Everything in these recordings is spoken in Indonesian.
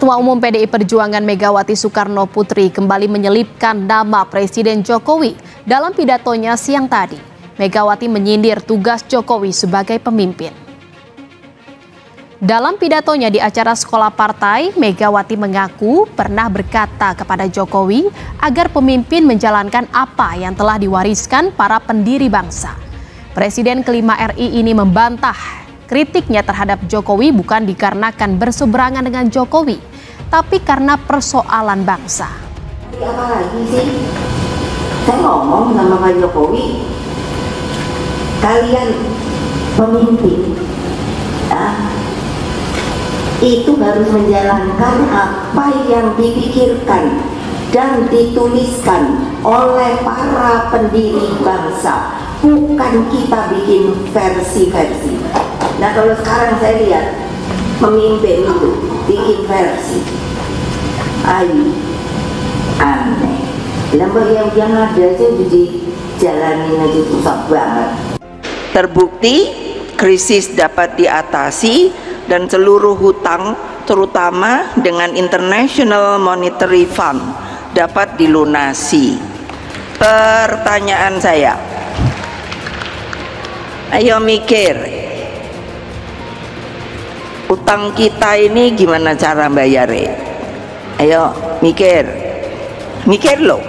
Ketua Umum PDI Perjuangan Megawati Soekarno Putri kembali menyelipkan nama Presiden Jokowi. Dalam pidatonya siang tadi, Megawati menyindir tugas Jokowi sebagai pemimpin. Dalam pidatonya di acara sekolah partai, Megawati mengaku pernah berkata kepada Jokowi agar pemimpin menjalankan apa yang telah diwariskan para pendiri bangsa. Presiden kelima RI ini membantah kritiknya terhadap Jokowi bukan dikarenakan berseberangan dengan Jokowi, tapi karena persoalan bangsa. Apa lagi sih? Saya ngomong sama Pak Jokowi, kalian pemimpin, itu harus menjalankan apa yang dipikirkan dan dituliskan oleh para pendiri bangsa, bukan kita bikin versi-versi. Nah, kalau sekarang saya lihat pemimpin itu bikin versi, aneh. Lembaga yang ada aja jadi jalanin aja susah banget. Terbukti krisis dapat diatasi dan seluruh hutang terutama dengan International Monetary Fund dapat dilunasi. Pertanyaan saya, ayo mikir, utang kita ini gimana cara bayarnya? Ayo mikir loh.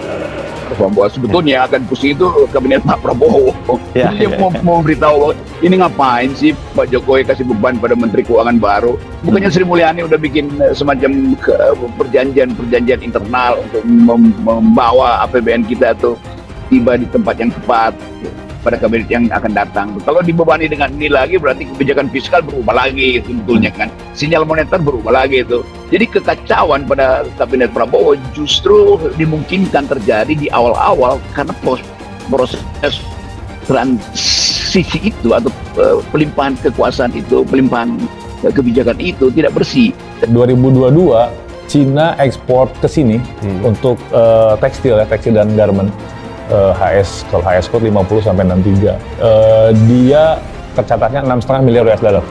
Bahwa sebetulnya akan pusing itu kabinet Pak Prabowo. Jadi dia mau beritahu ini ngapain sih Pak Jokowi kasih beban pada Menteri Keuangan baru. Bukannya Sri Mulyani udah bikin semacam perjanjian internal untuk membawa APBN kita tuh tiba di tempat yang tepat pada kabinet yang akan datang. Kalau dibebani dengan ini lagi berarti kebijakan fiskal berubah lagi sebetulnya kan. Sinyal moneter berubah lagi itu. Jadi kekacauan pada kabinet Prabowo justru dimungkinkan terjadi di awal-awal karena proses transisi itu atau pelimpahan kekuasaan itu, pelimpahan kebijakan itu tidak bersih. 2022 Cina ekspor ke sini untuk tekstil dan garment. Kalau HS code 50 sampai 63. Dia tercatatnya 6,5 miliar US dollar.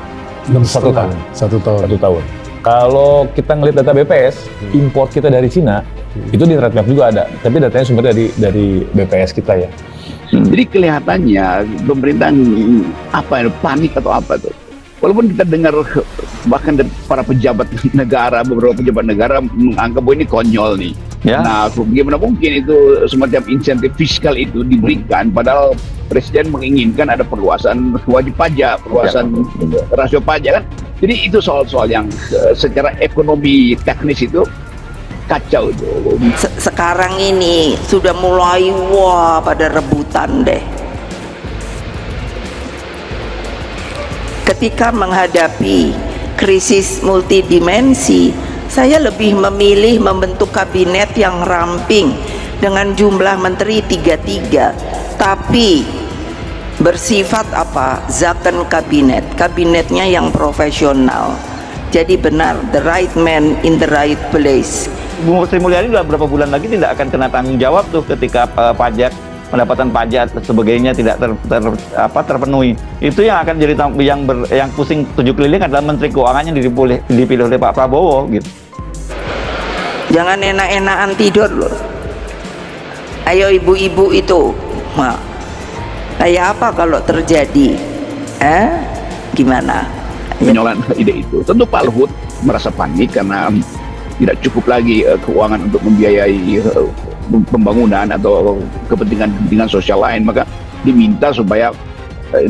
Satu tahun. Kalau kita ngelihat data BPS, import kita dari Cina itu di Trade Map juga ada, tapi datanya sumbernya dari BPS kita ya. Jadi kelihatannya pemerintah panik atau apa tuh? Walaupun kita dengar bahkan dari para pejabat negara, beberapa pejabat negara menganggap bahwa ini konyol nih. Ya. Nah, bagaimana mungkin itu semacam insentif fiskal itu diberikan, padahal Presiden menginginkan ada perluasan wajib pajak, perluasan rasio pajak kan. Jadi itu soal-soal yang secara ekonomi teknis itu kacau itu. Sekarang ini sudah mulai pada rebutan deh. Ketika menghadapi krisis multidimensi, saya lebih memilih membentuk kabinet yang ramping dengan jumlah menteri 33, tapi bersifat zaken kabinetnya yang profesional. Jadi benar, the right man in the right place. Bu Sri Mulyani sudah berapa bulan lagi tidak akan kena tanggung jawab tuh ketika pendapatan pajak dan sebagainya tidak terpenuhi. Itu yang akan jadi yang pusing 7 keliling adalah Menteri Keuangan yang dipilih oleh Pak Prabowo gitu. Jangan enak-enakan tidur loh. Ayo ibu-ibu itu, kayak apa kalau terjadi? Gimana? Menyolan ide itu. Tentu Pak Luhut merasa panik karena tidak cukup lagi keuangan untuk membiayai pembangunan atau kepentingan sosial lain, maka diminta supaya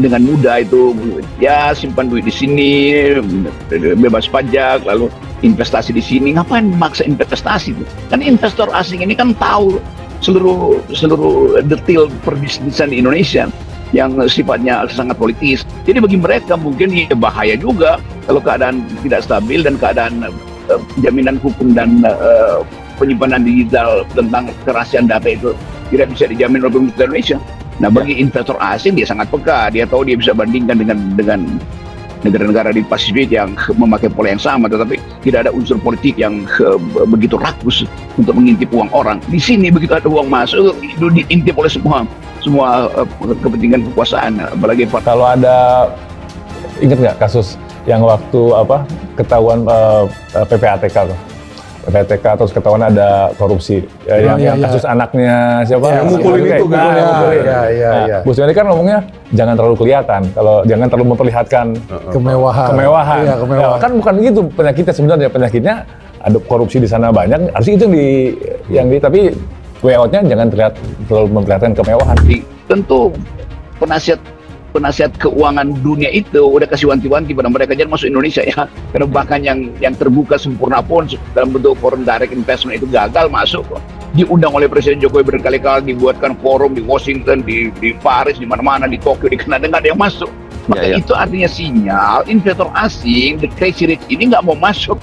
dengan mudah itu ya simpan duit di sini, bebas pajak, lalu investasi di sini. Ngapain memaksa investasi itu? Kan investor asing ini kan tahu seluruh detail perbisnisan di Indonesia yang sifatnya sangat politis. Jadi bagi mereka mungkin ya bahaya juga kalau keadaan tidak stabil dan keadaan jaminan hukum dan penyimpanan digital tentang kerahasiaan data itu tidak bisa dijamin oleh pemerintah Indonesia. Nah, bagi investor asing dia sangat peka, dia tahu dia bisa bandingkan dengan negara-negara di Pasifik yang memakai pola yang sama, tetapi tidak ada unsur politik yang begitu rakus untuk mengintip uang orang. Di sini begitu ada uang masuk, itu diintip oleh semua kepentingan kekuasaan. Apalagi kalau ada, ingat nggak kasus yang waktu ketahuan PPATK tuh? PTK terus ketahuan ada korupsi. Yang kasus anaknya siapa? Yang mukulin itu gitu ya. Bu Sri kan ngomongnya jangan terlalu kelihatan, kalau jangan terlalu memperlihatkan kemewahan. Iya, kemewahan. Kan bukan gitu penyakitnya sebenarnya. Penyakitnya ada korupsi di sana banyak. Harusnya itu tapi way out-nya jangan terlalu memperlihatkan kemewahan. Tentu penasihat keuangan dunia itu udah kasih wanti-wanti pada mereka jangan masuk Indonesia ya, karena bahkan yang terbuka sempurna pun dalam bentuk foreign direct investment itu gagal masuk. Diundang oleh Presiden Jokowi berkali-kali, dibuatkan forum di Washington, di Paris, di mana-mana, di Tokyo, di Kanada, nggak ada yang masuk. Maka itu artinya sinyal investor asing, the crazy rich ini nggak mau masuk